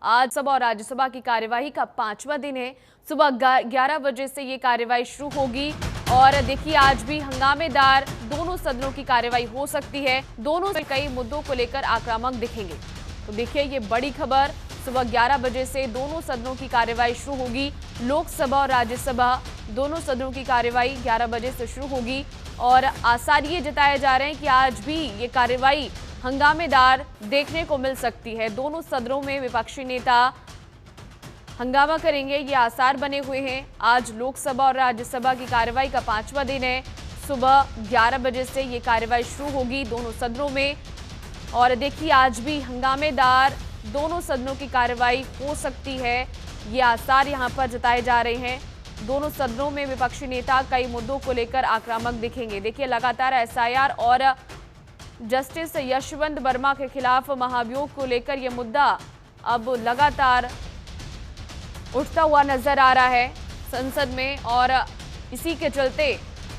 आज सभा और राज्यसभा की कार्यवाही का 5वां दिन है। सुबह 11 बजे से ये कार्यवाही शुरू होगी और देखिए आज भी हंगामेदार दोनों सदनों की कार्यवाही हो सकती है। दोनों से कई मुद्दों को लेकर आक्रामक दिखेंगे। तो देखिए ये बड़ी खबर, सुबह 11 बजे से दोनों सदनों की कार्यवाही शुरू होगी। लोकसभा और राज्यसभा दोनों सदनों की कार्यवाही 11 बजे से शुरू होगी और आसार ये जताए जा रहे हैं कि आज भी ये कार्यवाही हंगामेदार देखने को मिल सकती है। दोनों सदनों में विपक्षी नेता हंगामा करेंगे, ये आसार बने हुए हैं। आज लोकसभा और राज्यसभा की कार्यवाही का 5वां दिन है। सुबह 11 बजे से ये कार्यवाही शुरू होगी दोनों सदनों में और देखिए आज भी हंगामेदार दोनों सदनों की कार्यवाही हो सकती है, ये आसार यहाँ पर जताए जा रहे हैं। दोनों सदनों में विपक्षी नेता कई मुद्दों को लेकर आक्रामक दिखेंगे। देखिए लगातार एसआईआर और जस्टिस यशवंत वर्मा के खिलाफ महाभियोग को लेकर यह मुद्दा अब लगातार उठता हुआ नजर आ रहा है संसद में और इसी के चलते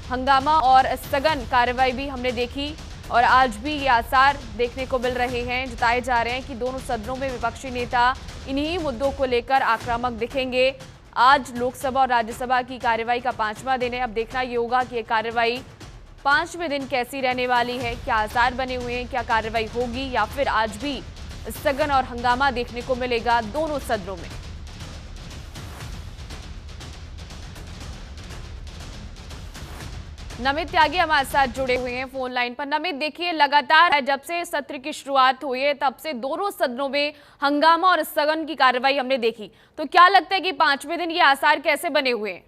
हंगामा और स्थगन कार्रवाई भी हमने देखी और आज भी ये आसार देखने को मिल रहे हैं। जताए जा रहे हैं कि दोनों सदनों में विपक्षी नेता इन्हीं मुद्दों को लेकर आक्रामक दिखेंगे। आज लोकसभा और राज्यसभा की कार्यवाही का 5वां दिन है। अब देखना ये होगा कि ये कार्यवाही 5वें दिन कैसी रहने वाली है, क्या आसार बने हुए हैं, क्या कार्रवाई होगी या फिर आज भी स्थगन और हंगामा देखने को मिलेगा दोनों सदनों में। नमित त्यागी हमारे साथ जुड़े हुए हैं फोन लाइन पर। नमित देखिए लगातार जब से सत्र की शुरुआत हुई है तब से दोनों सदनों में हंगामा और स्थगन की कार्रवाई हमने देखी, तो क्या लगता है कि 5वें दिन ये आसार कैसे बने हुए हैं?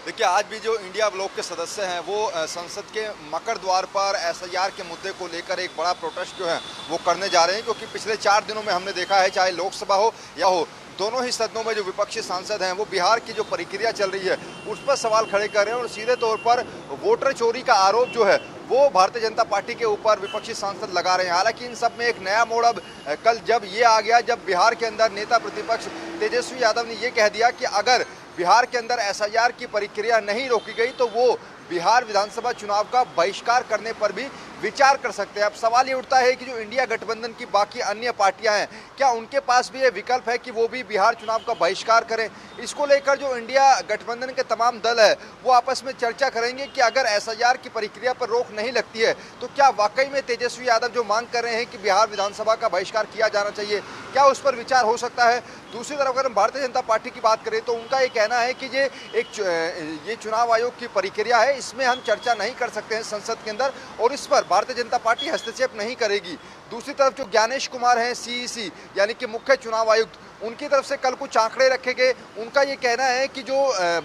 देखिए आज भी जो इंडिया ब्लॉक के सदस्य हैं वो संसद के मकर द्वार पर एसआईआर के मुद्दे को लेकर एक बड़ा प्रोटेस्ट जो है वो करने जा रहे हैं, क्योंकि पिछले 4 दिनों में हमने देखा है चाहे लोकसभा हो या हो दोनों ही सदनों में जो विपक्षी सांसद हैं वो बिहार की जो प्रक्रिया चल रही है उस पर सवाल खड़े कर रहे हैं और सीधे तौर पर वोटर चोरी का आरोप जो है वो भारतीय जनता पार्टी के ऊपर विपक्षी सांसद लगा रहे हैं। हालांकि इन सब में एक नया मोड़ अब कल जब ये आ गया, जब बिहार के अंदर नेता प्रतिपक्ष तेजस्वी यादव ने ये कह दिया कि अगर बिहार के अंदर एसआईआर की प्रक्रिया नहीं रोकी गई तो वो बिहार विधानसभा चुनाव का बहिष्कार करने पर भी विचार कर सकते हैं। अब सवाल ये उठता है कि जो इंडिया गठबंधन की बाकी अन्य पार्टियां हैं क्या उनके पास भी ये विकल्प है कि वो भी बिहार चुनाव का बहिष्कार करें। इसको लेकर जो इंडिया गठबंधन के तमाम दल है वो आपस में चर्चा करेंगे कि अगर एसआईआर की प्रक्रिया पर रोक नहीं लगती है तो क्या वाकई में तेजस्वी यादव जो मांग कर रहे हैं कि बिहार विधानसभा का बहिष्कार किया जाना चाहिए, क्या उस पर विचार हो सकता है। दूसरी तरफ अगर हम भारतीय जनता पार्टी की बात करें तो उनका ये कहना है कि ये चुनाव आयोग की प्रक्रिया है, इसमें हम चर्चा नहीं कर सकते हैं संसद के अंदर और इस पर भारतीय जनता पार्टी हस्तक्षेप नहीं करेगी। दूसरी तरफ जो ज्ञानेश कुमार हैं सीईसी यानी कि मुख्य चुनाव आयुक्त, उनकी तरफ से कल कुछ आंकड़े रखे गए। उनका ये कहना है कि जो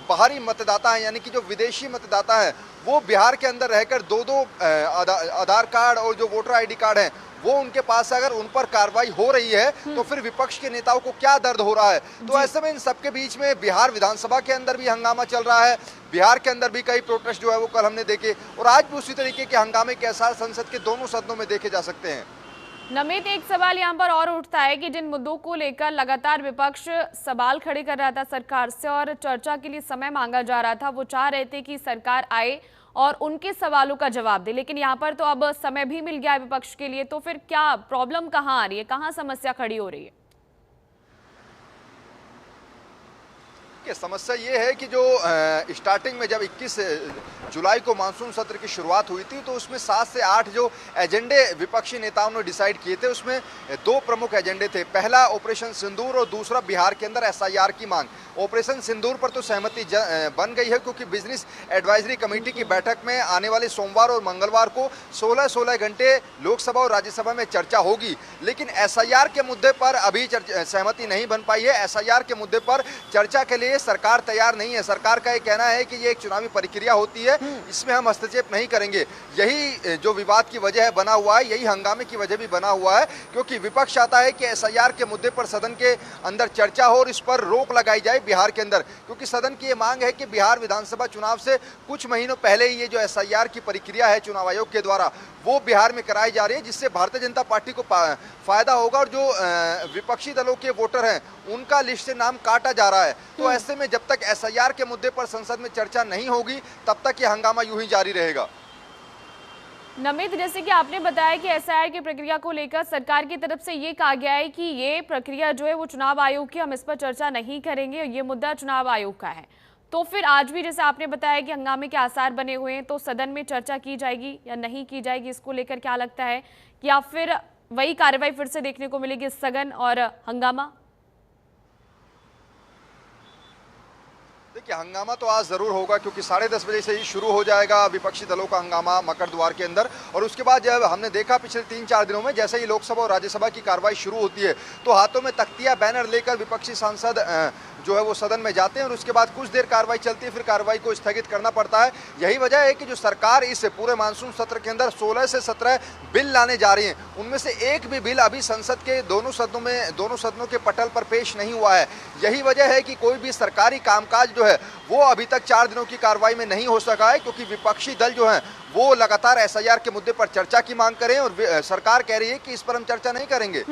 बाहरी मतदाता हैं यानी कि जो विदेशी मतदाता हैं वो बिहार के अंदर रहकर दो आधार कार्ड और जो वोटर आईडी कार्ड हैं वो उनके पास, अगर उन पर कार्रवाई हो रही है तो फिर विपक्ष के नेताओं को क्या दर्द हो रहा है। तो ऐसे में इन सबके बीच में बिहार विधानसभा के अंदर भी हंगामा चल रहा है, बिहार के अंदर भी कई प्रोटेस्ट जो है वो कल हमने देखे और आज भी उसी तरीके के हंगामे के आसार संसद के दोनों सदनों में देखे जा सकते हैं। नमित एक सवाल यहाँ पर और उठता है कि जिन मुद्दों को लेकर लगातार विपक्ष सवाल खड़े कर रहा था सरकार से और चर्चा के लिए समय मांगा जा रहा था, वो चाह रहे थे कि सरकार आए और उनके सवालों का जवाब दे, लेकिन यहाँ पर तो अब समय भी मिल गया है विपक्ष के लिए, तो फिर क्या प्रॉब्लम कहाँ आ रही है, कहाँ समस्या खड़ी हो रही है? समस्या ये है कि जो स्टार्टिंग में जब 21 जुलाई को मानसून सत्र की शुरुआत हुई थी तो उसमें 7 से 8 जो एजेंडे विपक्षी नेताओं ने डिसाइड किए थे उसमें 2 प्रमुख एजेंडे थे। पहला ऑपरेशन सिंदूर और दूसरा बिहार के अंदर एसआईआर की मांग। ऑपरेशन सिंदूर पर तो सहमति बन गई है क्योंकि बिजनेस एडवाइजरी कमेटी की बैठक में आने वाले सोमवार और मंगलवार को 16-16 घंटे लोकसभा और राज्यसभा में चर्चा होगी, लेकिन एसआईआर के मुद्दे पर अभी सहमति नहीं बन पाई है। एसआईआर के मुद्दे पर चर्चा के लिए सरकार तैयार नहीं है। सरकार का ये कहना है कि ये एक चुनावी प्रक्रिया होती है, इसमें हम हस्तक्षेप नहीं करेंगे। यही जो विवाद की वजह है बना हुआ है, यही हंगामे की वजह भी बना हुआ है, क्योंकि विपक्ष चाहता है कि एसआईआर के मुद्दे पर सदन के अंदर चर्चा हो और इस पर रोक लगाई जाए बिहार के अंदर, क्योंकि सदन की ये मांग है कि बिहार विधानसभा चुनाव से कुछ महीनों पहले ही ये जो एसआईआर की प्रक्रिया है चुनाव आयोग के द्वारा वो बिहार में कराई जा रही है, जिससे भारतीय जनता पार्टी को फायदा होगा और जो विपक्षी दलों के वोटर हैं उनका लिस्ट से नाम काटा जा रहा है। तो ऐसे में जब तक एसआईआर के मुद्दे पर संसद में चर्चा नहीं होगी तब तक ये हंगामा यूं ही जारी रहेगा। नमित, जैसे कि आपने बताया कि एसआईआर की प्रक्रिया को लेकर सरकार की तरफ से ये कहा गया है कि ये प्रक्रिया जो है वो चुनाव आयोग की, हम इस पर चर्चा नहीं करेंगे, ये मुद्दा चुनाव आयोग का है। तो फिर आज भी जैसे आपने बताया कि हंगामे के आसार बने हुए हैं, तो सदन में चर्चा की जाएगी या नहीं की जाएगी, इसको लेकर क्या लगता है? या फिर वही कार्रवाई फिर से देखने को मिलेगी, स्थगन और हंगामा? देखिए, हंगामा तो आज जरूर होगा क्योंकि 10:30 बजे से ही शुरू हो जाएगा विपक्षी दलों का हंगामा मकर द्वार के अंदर। और उसके बाद जब हमने देखा पिछले 3-4 दिनों में, जैसे ही लोकसभा और राज्यसभा की कार्रवाई शुरू होती है तो हाथों में तख्तियां, बैनर लेकर विपक्षी सांसद जो है वो सदन में जाते हैं और उसके बाद कुछ देर कार्रवाई चलती है, फिर कार्रवाई को स्थगित करना पड़ता है। यही वजह है कि जो सरकार इस पूरे मानसून सत्र के अंदर 16 से 17 बिल लाने जा रही है, उनमें से एक भी बिल अभी संसद के दोनों सदनों के पटल पर पेश नहीं हुआ है। यही वजह है कि कोई भी सरकारी कामकाज जो है वो अभी तक 4 दिनों की कार्रवाई में नहीं हो सका है, क्योंकि विपक्षी दल जो है वो लगातार एसआईआर के मुद्दे पर चर्चा की मांग करें और सरकार कह रही है कि इस पर हम चर्चा नहीं करेंगे।